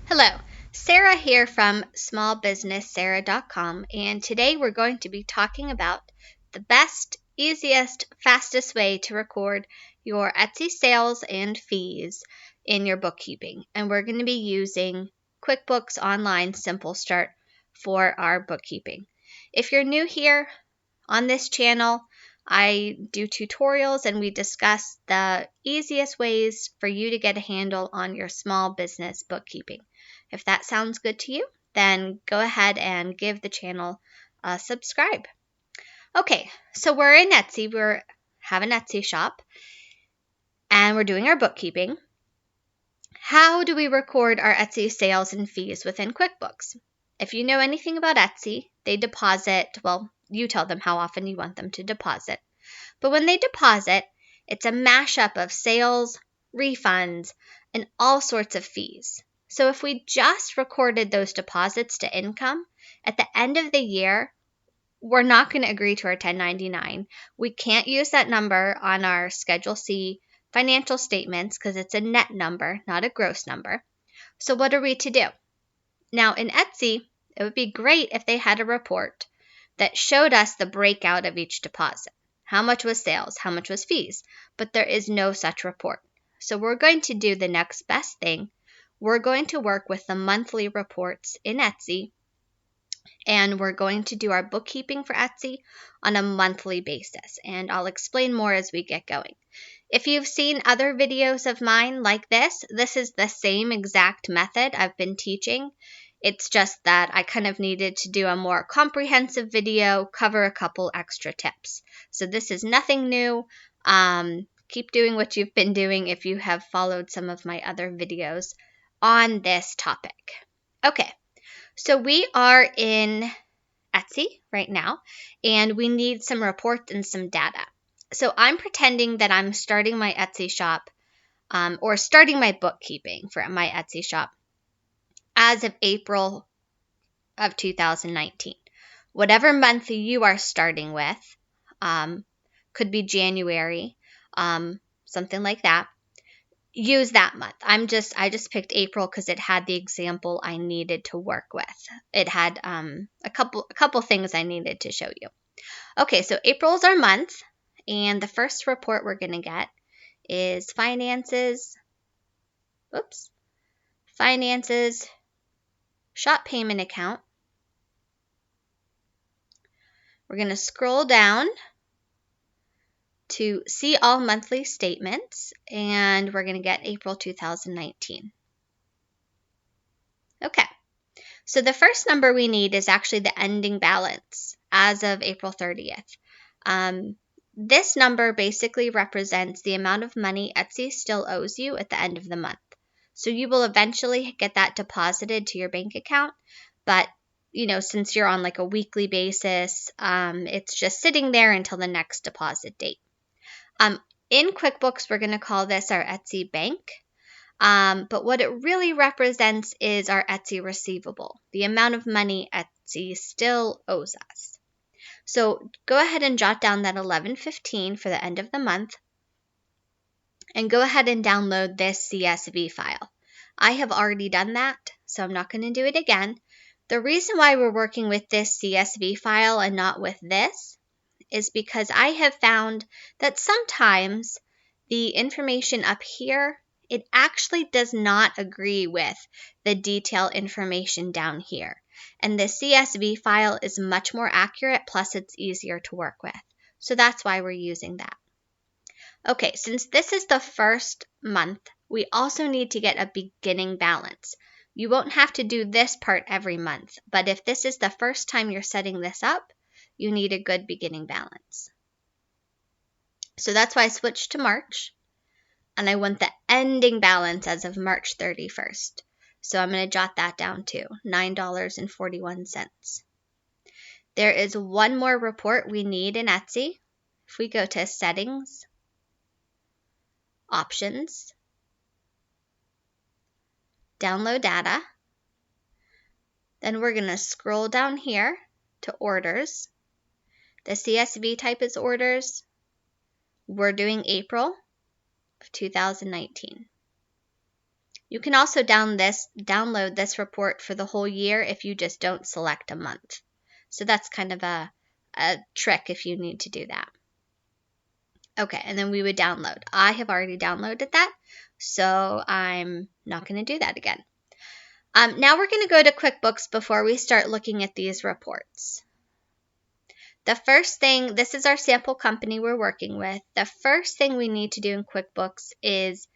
Hello, Sarah here from smallbusinesssarah.com, and today we're going to be talking about the best, easiest, fastest way to record your Etsy sales and fees in your bookkeeping. And we're going to be using QuickBooks Online Simple Start for our bookkeeping. If you're new here on this channel, I do tutorials and we discuss the easiest ways for you to get a handle on your small business bookkeeping. If that sounds good to you, then go ahead and give the channel a subscribe. Okay, so we're in Etsy. We have an Etsy shop and we're doing our bookkeeping. How do we record our Etsy sales and fees within QuickBooks? If you know anything about Etsy, they deposit, well, you tell them how often you want them to deposit. But when they deposit, it's a mashup of sales, refunds, and all sorts of fees. So if we just recorded those deposits to income, at the end of the year, we're not going to agree to our 1099. We can't use that number on our Schedule C financial statements because it's a net number, not a gross number. So what are we to do? Now in Etsy, it would be great if they had a report that showed us the breakout of each deposit. How much was sales? How much was fees? But there is no such report. So we're going to do the next best thing. We're going to work with the monthly reports in Etsy, and we're going to do our bookkeeping for Etsy on a monthly basis. And I'll explain more as we get going. If you've seen other videos of mine like this is the same exact method I've been teaching. It's just that I kind of needed to do a more comprehensive video, cover a couple extra tips. So this is nothing new. Keep doing what you've been doing if you have followed some of my other videos on this topic. Okay, so we are in Etsy right now, and we need some reports and some data. So I'm pretending that I'm starting my Etsy shop or starting my bookkeeping for my Etsy shop as of April of 2019. Whatever month you are starting with, could be January, something like that. Use that month. I just picked April because it had the example I needed to work with. It had a couple things I needed to show you. Okay, so April is our month, and the first report we're going to get is finances, shop payment account. We're going to scroll down to see all monthly statements, and we're going to get April 2019. Okay, so the first number we need is actually the ending balance as of April 30th. This number basically represents the amount of money Etsy still owes you at the end of the month. So you will eventually get that deposited to your bank account, but since you're on like a weekly basis, it's just sitting there until the next deposit date. In QuickBooks, we're going to call this our Etsy bank. But what it really represents is our Etsy receivable, the amount of money Etsy still owes us. So go ahead and jot down that $11.15 for the end of the month, and go ahead and download this CSV file. I have already done that, so I'm not going to do it again. The reason why we're working with this CSV file and not with this is because I have found that sometimes the information up here, it actually does not agree with the detailed information down here. And the CSV file is much more accurate, plus it's easier to work with. So that's why we're using that. Okay, since this is the first month, we also need to get a beginning balance. You won't have to do this part every month, but if this is the first time you're setting this up, you need a good beginning balance. So that's why I switched to March, and I want the ending balance as of March 31st. So I'm going to jot that down too, $9.41. There is one more report we need in Etsy. If we go to Settings, Options, Download Data, then we're going to scroll down here to Orders. The CSV type is Orders. We're doing April of 2019. You can also download this report for the whole year if you just don't select a month. So that's kind of a trick if you need to do that. Okay, and then we would download. I have already downloaded that, so I'm not going to do that again. Now we're going to go to QuickBooks before we start looking at these reports. The first thing, this is our sample company we're working with. The first thing we need to do in QuickBooks is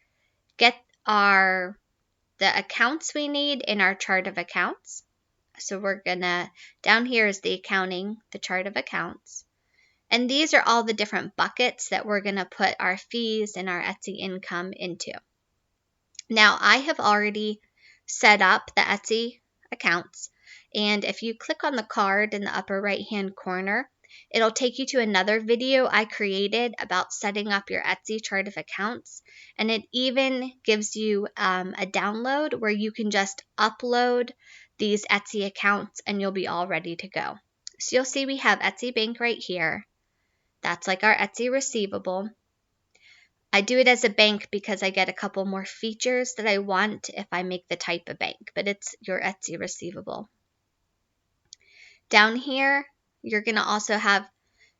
get the accounts we need in our chart of accounts. So we're gonna, down here is the accounting, the chart of accounts. And these are all the different buckets that we're gonna put our fees and our Etsy income into. Now I have already set up the Etsy accounts. And if you click on the card in the upper right hand corner, it'll take you to another video I created about setting up your Etsy chart of accounts. And it even gives you a download where you can just upload these Etsy accounts and you'll be all ready to go. So you'll see we have Etsy Bank right here. That's like our Etsy receivable. I do it as a bank because I get a couple more features that I want if I make the type of bank, but it's your Etsy receivable. Down here, you're going to also have,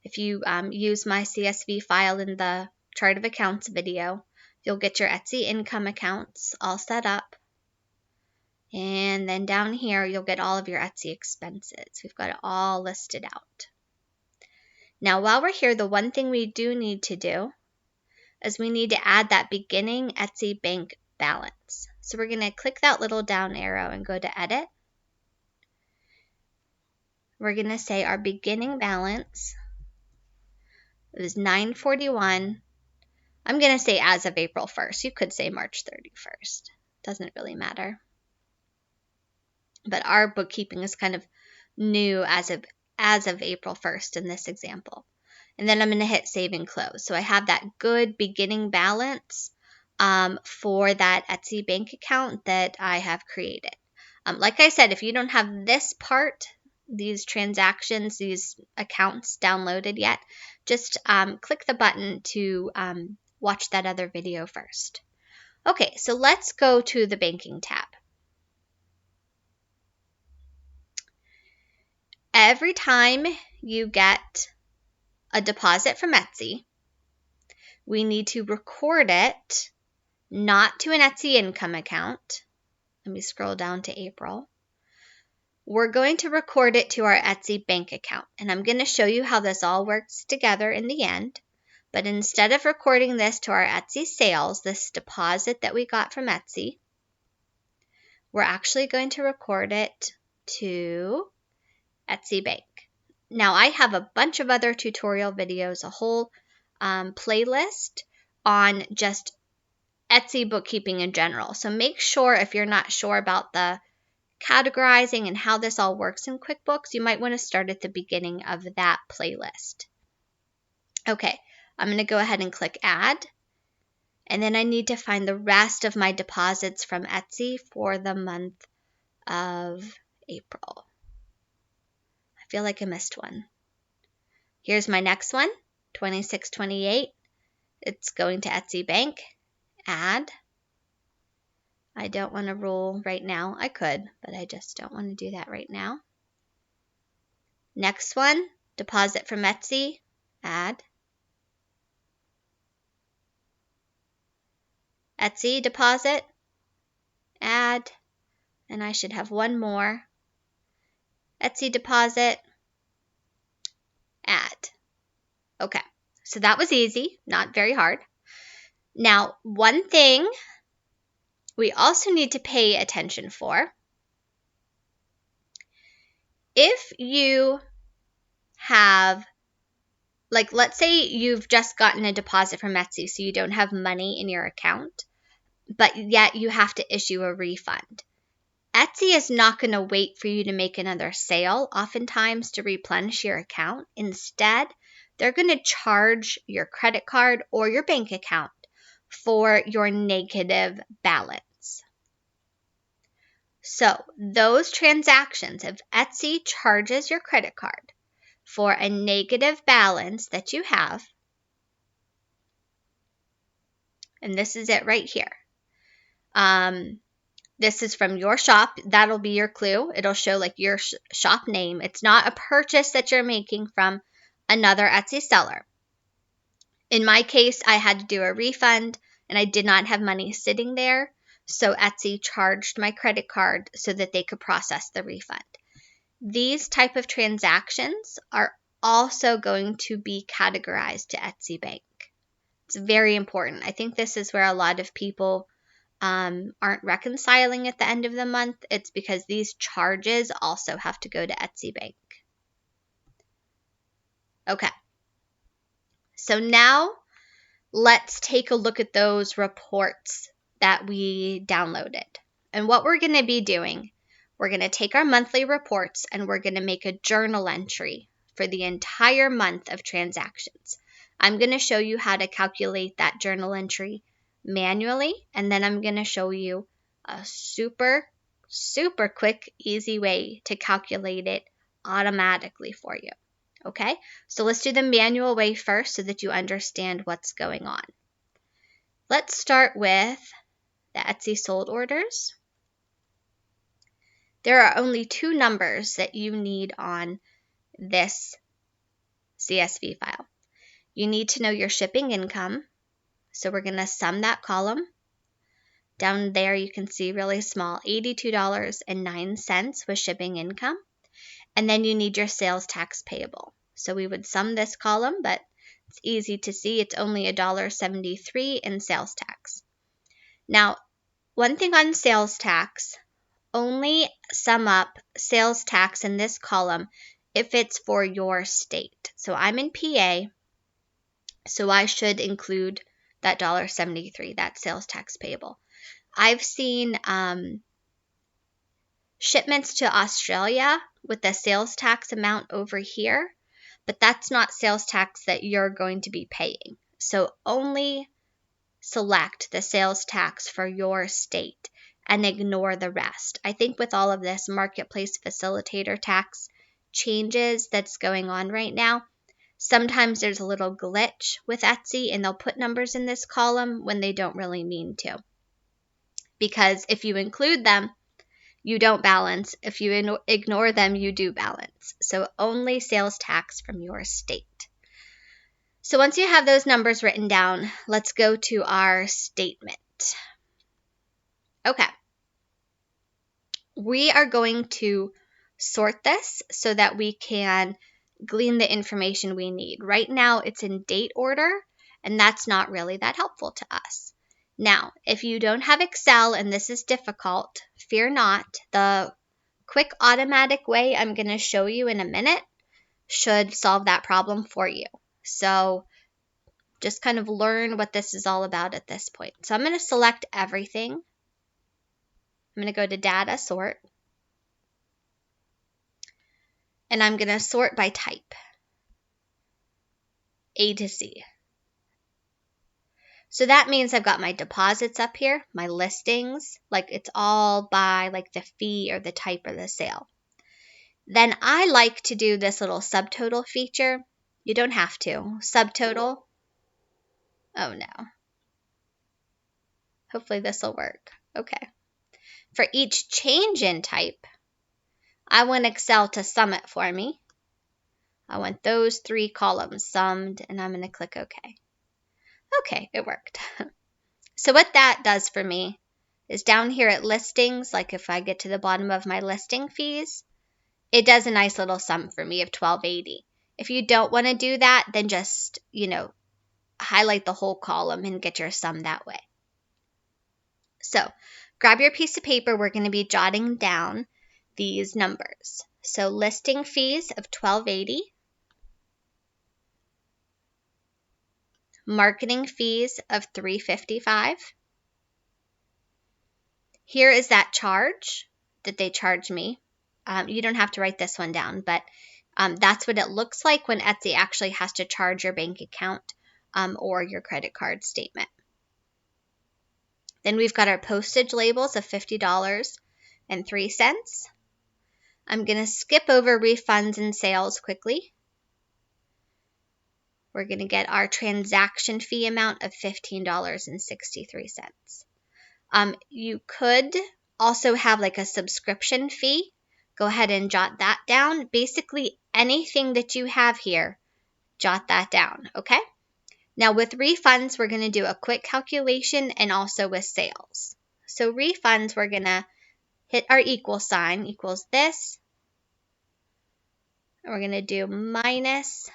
if you use my CSV file in the chart of accounts video, you'll get your Etsy income accounts all set up. And then down here, you'll get all of your Etsy expenses. We've got it all listed out. Now, while we're here, the one thing we do need to do is we need to add that beginning Etsy bank balance. So we're going to click that little down arrow and go to Edit. We're going to say our beginning balance is $941. I'm going to say as of April 1st. You could say March 31st. Doesn't really matter. But our bookkeeping is kind of new as of April 1st in this example. And then I'm going to hit Save and Close. So I have that good beginning balance for that Etsy bank account that I have created. Like I said, if you don't have this part, these transactions, these accounts downloaded yet, just click the button to watch that other video first. Okay, so let's go to the banking tab. Every time you get a deposit from Etsy, we need to record it not to an Etsy income account. Let me scroll down to April. We're going to record it to our Etsy bank account. And I'm going to show you how this all works together in the end. But instead of recording this to our Etsy sales, this deposit that we got from Etsy, we're actually going to record it to Etsy Bank. Now I have a bunch of other tutorial videos, a whole playlist on just Etsy bookkeeping in general. So make sure if you're not sure about the categorizing and how this all works in QuickBooks, you might want to start at the beginning of that playlist. Okay, I'm going to go ahead and click Add. And then I need to find the rest of my deposits from Etsy for the month of April. I feel like I missed one. Here's my next one, $26.28. It's going to Etsy Bank. Add. I don't want to roll right now. I could, but I just don't want to do that right now. Next one, deposit from Etsy. Add. Etsy deposit. Add. And I should have one more. Etsy deposit. Add. Okay, so that was easy, not very hard. Now, one thing we also need to pay attention for, if you have, like, let's say you've just gotten a deposit from Etsy, so you don't have money in your account, but yet you have to issue a refund. Etsy is not going to wait for you to make another sale, oftentimes, to replenish your account. Instead, they're going to charge your credit card or your bank account for your negative balance. So those transactions, if Etsy charges your credit card for a negative balance that you have, and this is it right here, This is from your shop. That'll be your clue. It'll show like your shop name. It's not a purchase that you're making from another Etsy seller. In my case, I had to do a refund and I did not have money sitting there. So Etsy charged my credit card so that they could process the refund. These type of transactions are also going to be categorized to Etsy Bank. It's very important. I think this is where a lot of people aren't reconciling at the end of the month. It's because these charges also have to go to Etsy Bank. Okay. So now let's take a look at those reports that we downloaded. And what we're going to be doing, we're going to take our monthly reports and we're going to make a journal entry for the entire month of transactions. I'm going to show you how to calculate that journal entry manually, and then I'm going to show you a super quick, easy way to calculate it automatically for you. Okay, so let's do the manual way first so that you understand what's going on. Let's start with the Etsy sold orders. There are only 2 numbers that you need on this CSV file. You need to know your shipping income. So we're going to sum that column. Down there you can see really small, $82.09 was shipping income. And then you need your sales tax payable. So we would sum this column, but it's easy to see it's only $1.73 in sales tax. Now, one thing on sales tax, only sum up sales tax in this column if it's for your state. So I'm in PA, so I should include that $1.73, that sales tax payable. I've seen shipments to Australia with the sales tax amount over here, but that's not sales tax that you're going to be paying. So only select the sales tax for your state and ignore the rest. I think with all of this marketplace facilitator tax changes that's going on right now, sometimes there's a little glitch with Etsy and they'll put numbers in this column when they don't really mean to. Because if you include them, you don't balance. If you ignore them, you do balance. So only sales tax from your state. So once you have those numbers written down, let's go to our statement. Okay. We are going to sort this so that we can glean the information we need. Right now it's in date order, and that's not really that helpful to us. Now, if you don't have Excel and this is difficult, fear not. The quick automatic way I'm going to show you in a minute should solve that problem for you. So just kind of learn what this is all about at this point. So I'm going to select everything. I'm going to go to Data, Sort. And I'm going to sort by type, A to Z. So that means I've got my deposits up here, my listings, like it's all by like the fee or the type of the sale. Then I like to do this little subtotal feature. You don't have to. Subtotal. Oh no. Hopefully this will work. Okay. For each change in type, I want Excel to sum it for me. I want those 3 columns summed, and I'm going to click OK. Okay, it worked. So what that does for me is down here at listings, like if I get to the bottom of my listing fees, it does a nice little sum for me of $12.80. If you don't want to do that, then just, highlight the whole column and get your sum that way. So grab your piece of paper. We're going to be jotting down these numbers. So listing fees of $12.80. Marketing fees of $3.55. Here is that charge that they charge me. You don't have to write this one down, but that's what it looks like when Etsy actually has to charge your bank account or your credit card statement. Then we've got our postage labels of $50.03. I'm going to skip over refunds and sales quickly. We're going to get our transaction fee amount of $15.63. You could also have like a subscription fee, go ahead and jot that down. Basically, anything that you have here, jot that down, okay? Now with refunds, we're going to do a quick calculation and also with sales. So refunds, we're going to hit our equal sign, equals this. And we're going to do minus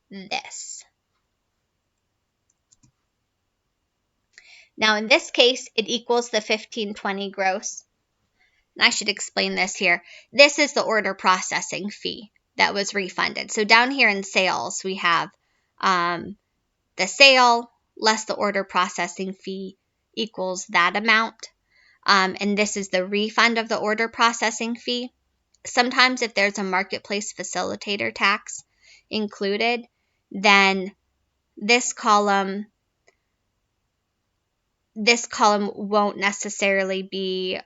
this. Now in this case, it equals the $15.20 gross. And I should explain this here. This is the order processing fee that was refunded. So down here in sales, we have the sale less the order processing fee equals that amount. And this is the refund of the order processing fee. Sometimes if there's a marketplace facilitator tax included, then this column won't necessarily be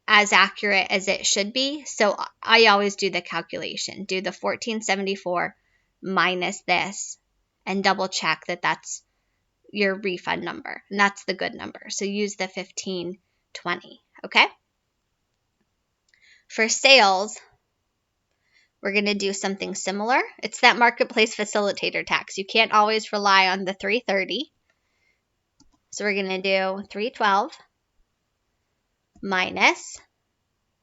as accurate as it should be. So I always do the calculation. Do the $14.74 minus this and double check that that's your refund number. And that's the good number. So use the $15.20, okay? For sales, we're going to do something similar. It's that marketplace facilitator tax. You can't always rely on the $3.30. So we're going to do $3.12 minus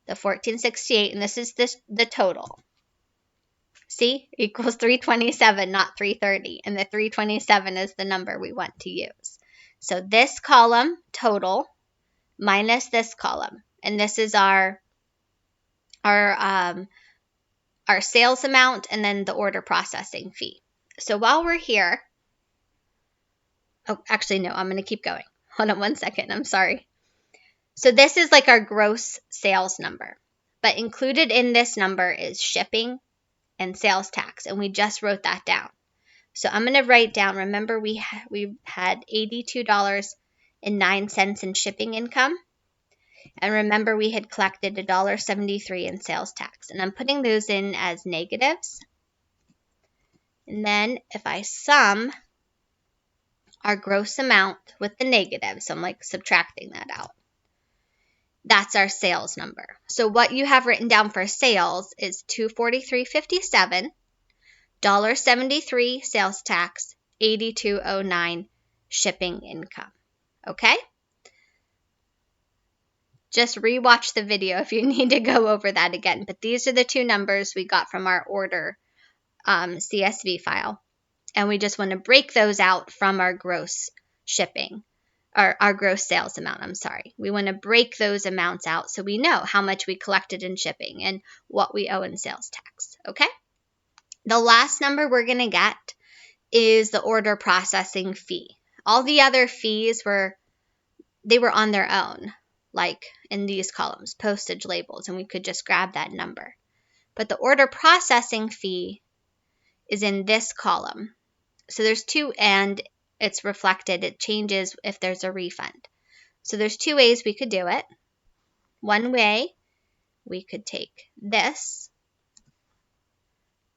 the $14.68, and this is the total. See, equals $3.27, not $3.30, and the $3.27 is the number we want to use. So this column, total, minus this column, and this is our sales amount, and then the order processing fee. So while we're here, oh, actually, no, I'm going to keep going. Hold on one second. I'm sorry. So this is like our gross sales number, but included in this number is shipping and sales tax, and we just wrote that down. So I'm going to write down, remember we had $82.09 in shipping income, and remember we had collected $1.73 in sales tax, and I'm putting those in as negatives. And then if I sum our gross amount with the negative, so I'm like subtracting that out, that's our sales number. So what you have written down for sales is $243.57, $1.73 sales tax, $82.09 shipping income. Okay? Just rewatch the video if you need to go over that again. But these are the two numbers we got from our order CSV file. And we just want to break those out from our gross shipping. Our gross sales amount, I'm sorry. We want to break those amounts out so we know how much we collected in shipping and what we owe in sales tax, okay? The last number we're going to get is the order processing fee. All the other fees were on their own, like in these columns, postage, labels, and we could just grab that number. But the order processing fee is in this column. So there's two, and it's reflected. It changes if there's a refund. So there's two ways we could do it. One way, we could take this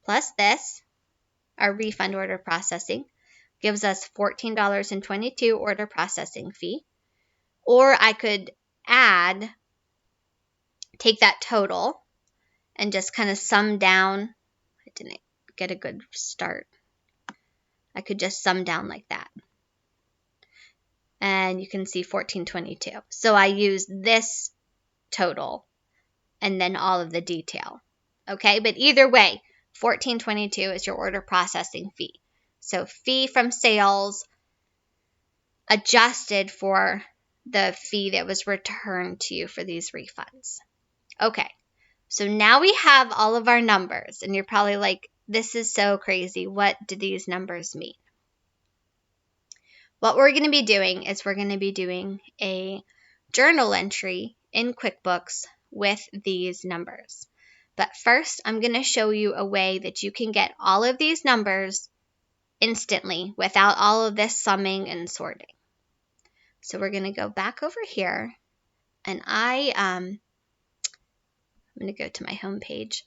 plus this, our refund order processing, gives us $14.22 order processing fee. Or I could take that total and just kind of sum down. I didn't get a good start. I could just sum down like that. And you can see $14.22. So I use this total and then all of the detail. Okay, but either way, $14.22 is your order processing fee. So fee from sales adjusted for the fee that was returned to you for these refunds. Okay, so now we have all of our numbers, and you're probably like, this is so crazy. What do these numbers mean? What we're going to be doing is we're going to be doing a journal entry in QuickBooks with these numbers. But first, I'm going to show you a way that you can get all of these numbers instantly without all of this summing and sorting. So we're going to go back over here, and I'm going to go to my home page.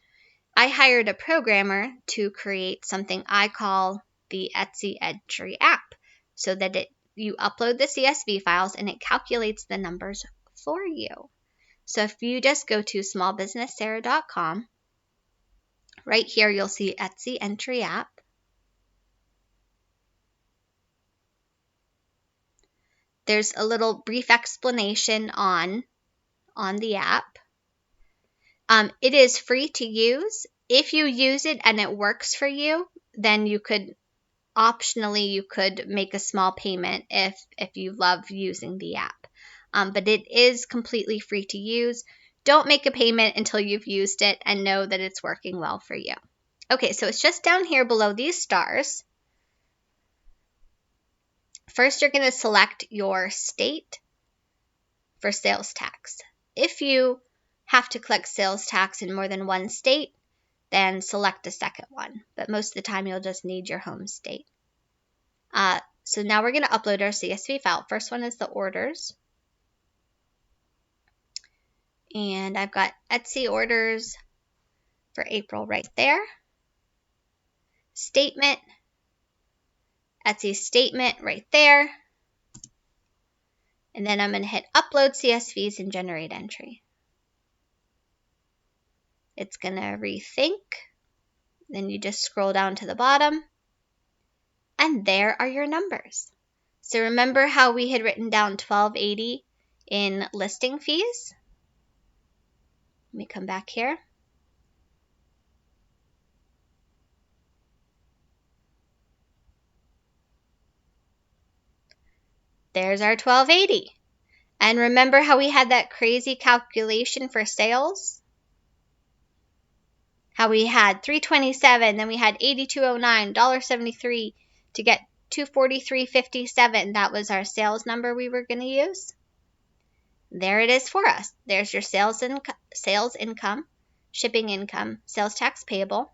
I hired a programmer to create something I call the Etsy entry app so that it you upload the CSV files and it calculates the numbers for you. So if you just go to smallbusinesssarah.com, right here you'll see Etsy Entry App. There's a little brief explanation on the app. It is free to use. If you use it and it works for you, then you could optionally make a small payment if you love using the app. But it is completely free to use. Don't make a payment until you've used it and know that it's working well for you. Okay, so it's just down here below these stars. First, you're going to select your state for sales tax. If you have to collect sales tax in more than one state, then select a second one. But most of the time, you'll just need your home state. So now we're going to upload our CSV file. First one is the orders. And I've got Etsy orders for April right there. Statement, Etsy statement right there. And then I'm going to hit upload CSVs and generate entry. It's going to rethink. Then you just scroll down to the bottom. And there are your numbers. So remember how we had written down $12.80 in listing fees? Let me come back here. There's our $12.80. And remember how we had that crazy calculation for sales? How we had $327, then we had $82.09, $1.73 to get $243.57. That was our sales number we were going to use. There it is for us. There's your sales income, shipping income, sales tax payable.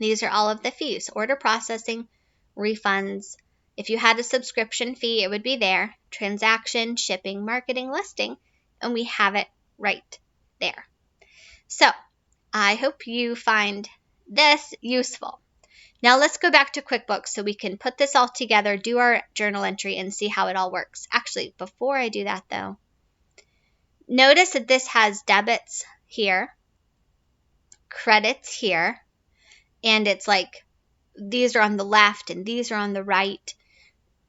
These are all of the fees: order processing, refunds. If you had a subscription fee, it would be there. Transaction, shipping, marketing, listing, and we have it right there. So I hope you find this useful. Now let's go back to QuickBooks so we can put this all together, do our journal entry, and see how it all works. Actually, before I do that though, notice that this has debits here, credits here, and it's like these are on the left and these are on the right.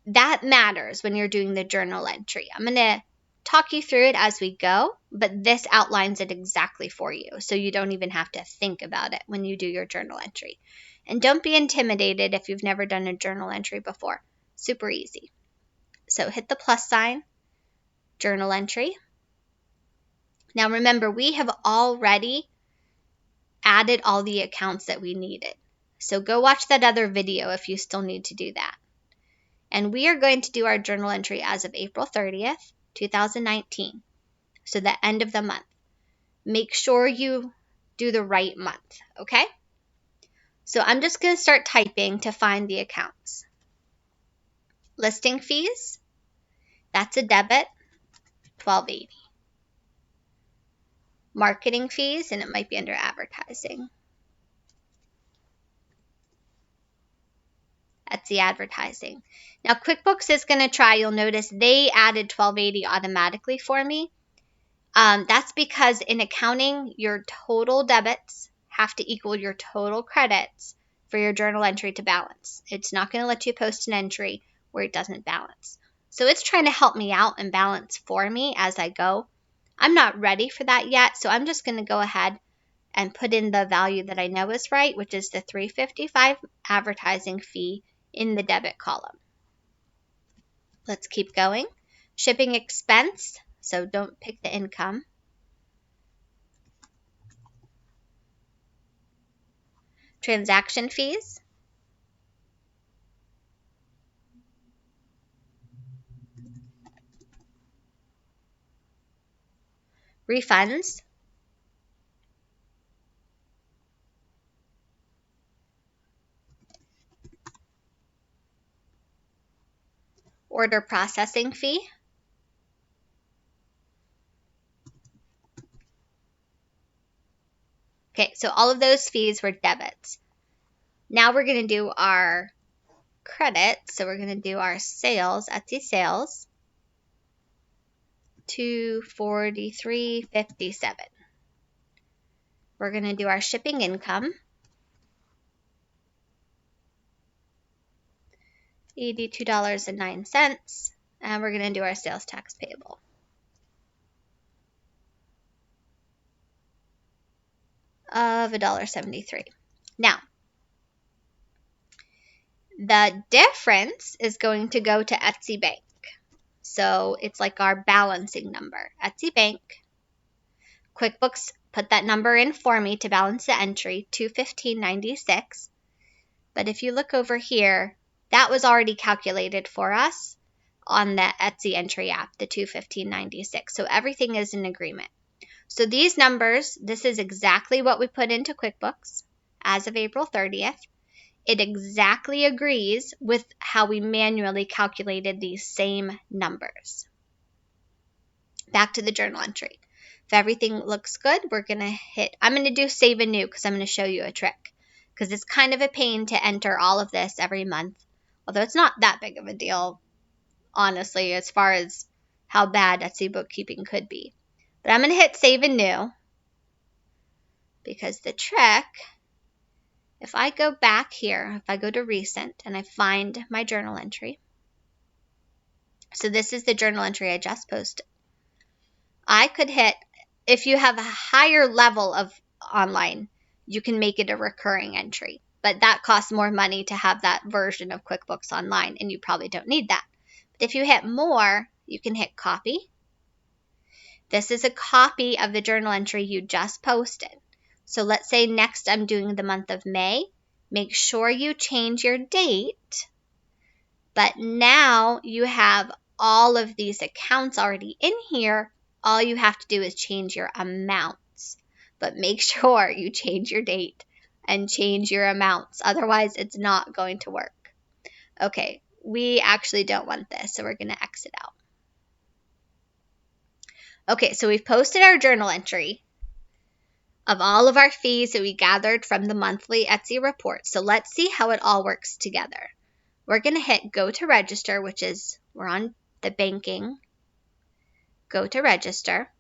That matters when you're doing the journal entry. I'm going to talk you through it as we go, but this outlines it exactly for you, so you don't even have to think about it when you do your journal entry. And don't be intimidated if you've never done a journal entry before. Super easy. So hit the plus sign, journal entry. Now remember, we have already added all the accounts that we needed. So go watch that other video if you still need to do that. And we are going to do our journal entry as of April 30th, 2019. So the end of the month. Make sure you do the right month, okay? So I'm just going to start typing to find the accounts. Listing fees, that's a debit, $12.80. Marketing fees, and it might be under advertising. Etsy advertising. Now QuickBooks is going to try, you'll notice they added $12.80 automatically for me. That's because in accounting, your total debits have to equal your total credits for your journal entry to balance. It's not going to let you post an entry where it doesn't balance. So it's trying to help me out and balance for me as I go. I'm not ready for that yet, so I'm just going to go ahead and put in the value that I know is right, which is the $355 advertising fee in the debit column. Let's keep going. Shipping expense, so don't pick the income. Transaction fees. Refunds. Order processing fee. Okay, so all of those fees were debits. Now we're going to do our credit. So we're going to do our sales, Etsy sales, $243.57. We're going to do our shipping income, $82.09, and we're going to do our sales tax payable of $1.73. Now, the difference is going to go to Etsy Bank. So it's like our balancing number. Etsy Bank, QuickBooks put that number in for me to balance the entry, $215.96. But if you look over here, that was already calculated for us on the Etsy entry app, the $215.96. So everything is in agreement. So these numbers, this is exactly what we put into QuickBooks as of April 30th. It exactly agrees with how we manually calculated these same numbers. Back to the journal entry. If everything looks good, I'm going to do save and new because I'm going to show you a trick. Because it's kind of a pain to enter all of this every month. Although it's not that big of a deal, honestly, as far as how bad Etsy bookkeeping could be. But I'm going to hit save and new. Because the trick, if I go back here, if I go to recent and I find my journal entry. So this is the journal entry I just posted. I could hit, if you have a higher level of online, you can make it a recurring entry. But that costs more money to have that version of QuickBooks Online, and you probably don't need that. But if you hit more, you can hit copy. This is a copy of the journal entry you just posted. So let's say next I'm doing the month of May. Make sure you change your date. But now you have all of these accounts already in here. All you have to do is change your amounts. But make sure you change your date and change your amounts. Otherwise, it's not going to work. Okay, we actually don't want this, so we're going to exit out. Okay, so we've posted our journal entry of all of our fees that we gathered from the monthly Etsy report. So let's see how it all works together. We're going to hit go to register, which is, we're on the banking. Go to register.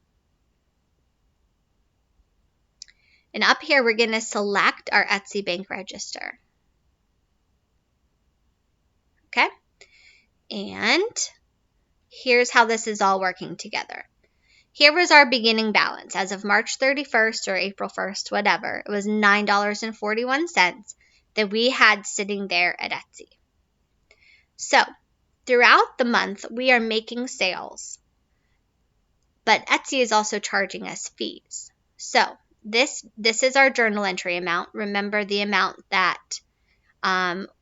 And up here, we're going to select our Etsy bank register. Okay? And here's how this is all working together. Here was our beginning balance. As of March 31st or April 1st, whatever, it was $9.41 that we had sitting there at Etsy. So, throughout the month, we are making sales. But Etsy is also charging us fees. So, this is our journal entry amount. Remember, the amount that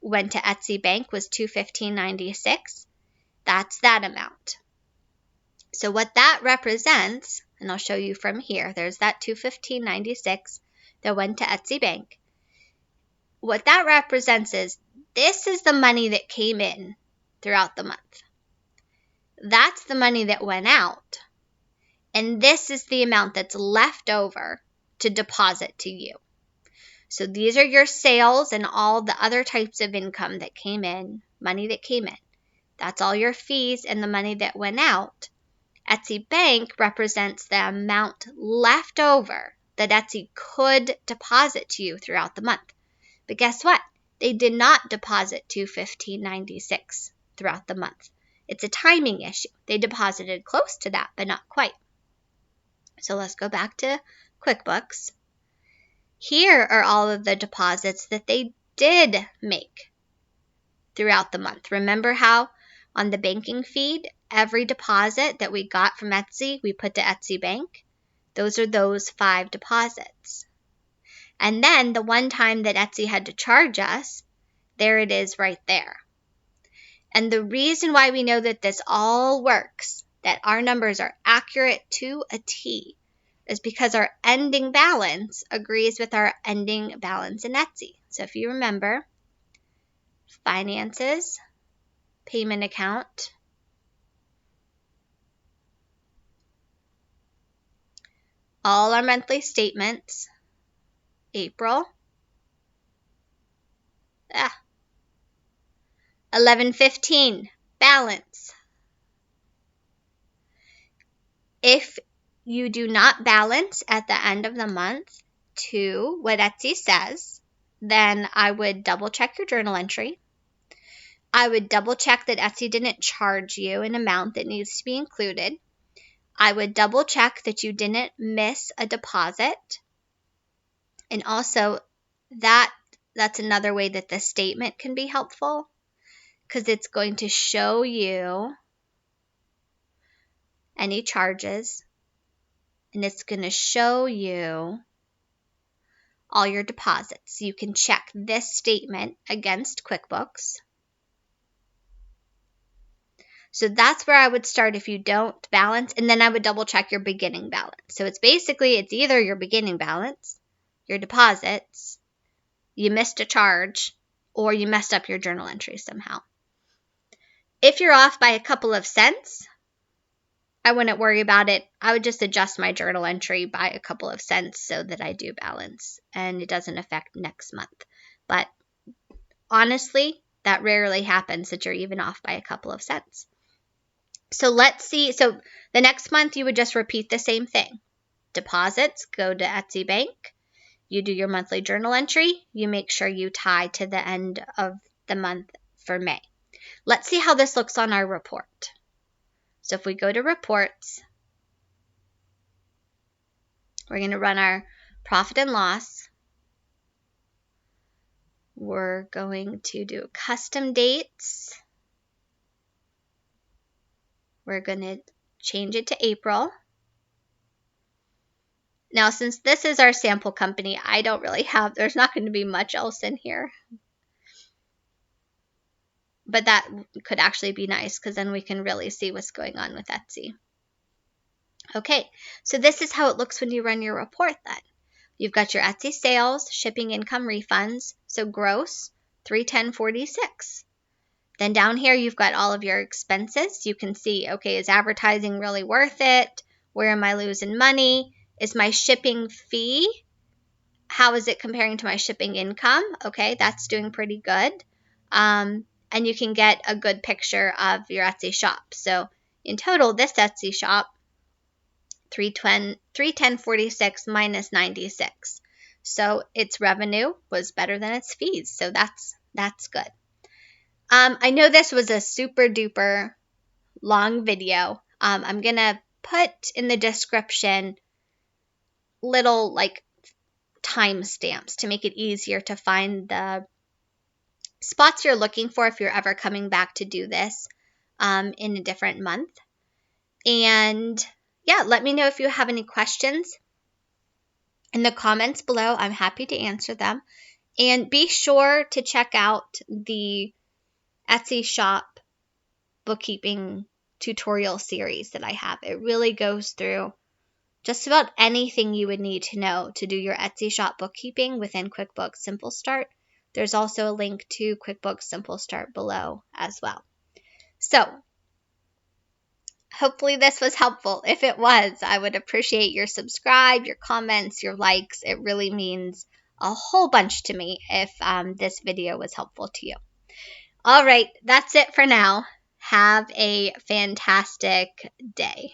went to Etsy Bank was $215.96. That's that amount. So what that represents, and I'll show you from here, there's that $215.96 that went to Etsy Bank. What that represents is this is the money that came in throughout the month. That's the money that went out. And this is the amount that's left over to deposit to you. So these are your sales and all the other types of income that came in, money that came in. That's all your fees and the money that went out. Etsy Bank represents the amount left over that Etsy could deposit to you throughout the month. But guess what? They did not deposit $215.96 throughout the month. It's a timing issue. They deposited close to that, but not quite. So let's go back to QuickBooks. Here are all of the deposits that they did make throughout the month. Remember how on the banking feed, every deposit that we got from Etsy, we put to Etsy Bank? Those are those 5 deposits. And then the one time that Etsy had to charge us, there it is right there. And the reason why we know that this all works, that our numbers are accurate to a T, is because our ending balance agrees with our ending balance in Etsy. So if you remember, finances, payment account, all our monthly statements, April, 11:15, balance. If you do not balance at the end of the month to what Etsy says, then I would double check your journal entry. I would double check that Etsy didn't charge you an amount that needs to be included. I would double check that you didn't miss a deposit. And also that's another way that the statement can be helpful, because it's going to show you any charges, and it's going to show you all your deposits. You can check this statement against QuickBooks. So that's where I would start if you don't balance, and then I would double check your beginning balance. So it's either your beginning balance, your deposits, you missed a charge, or you messed up your journal entry somehow. If you're off by a couple of cents, I wouldn't worry about it. I would just adjust my journal entry by a couple of cents so that I do balance and it doesn't affect next month. But honestly, that rarely happens that you're even off by a couple of cents. So let's see. So the next month you would just repeat the same thing. Deposits, go to Etsy Bank. You do your monthly journal entry. You make sure you tie to the end of the month for May. Let's see how this looks on our report. So if we go to reports, we're going to run our profit and loss. We're going to do custom dates. We're going to change it to April. Now, since this is our sample company, there's not going to be much else in here. But that could actually be nice, because then we can really see what's going on with Etsy. Okay, so this is how it looks when you run your report then. You've got your Etsy sales, shipping, income, refunds. So gross, $310.46. Then down here, you've got all of your expenses. You can see, okay, is advertising really worth it? Where am I losing money? Is my shipping fee? How is it comparing to my shipping income? Okay, that's doing pretty good. And you can get a good picture of your Etsy shop. So in total, this Etsy shop, $310.46 minus 96. So its revenue was better than its fees. So that's good. I know this was a super duper long video. I'm going to put in the description little timestamps to make it easier to find the spots you're looking for if you're ever coming back to do this in a different month. And yeah, let me know if you have any questions in the comments below. I'm happy to answer them. And be sure to check out the Etsy Shop Bookkeeping tutorial series that I have. It really goes through just about anything you would need to know to do your Etsy Shop Bookkeeping within QuickBooks Simple Start. There's also a link to QuickBooks Simple Start below as well. So hopefully this was helpful. If it was, I would appreciate your subscribe, your comments, your likes. It really means a whole bunch to me if this video was helpful to you. All right, that's it for now. Have a fantastic day.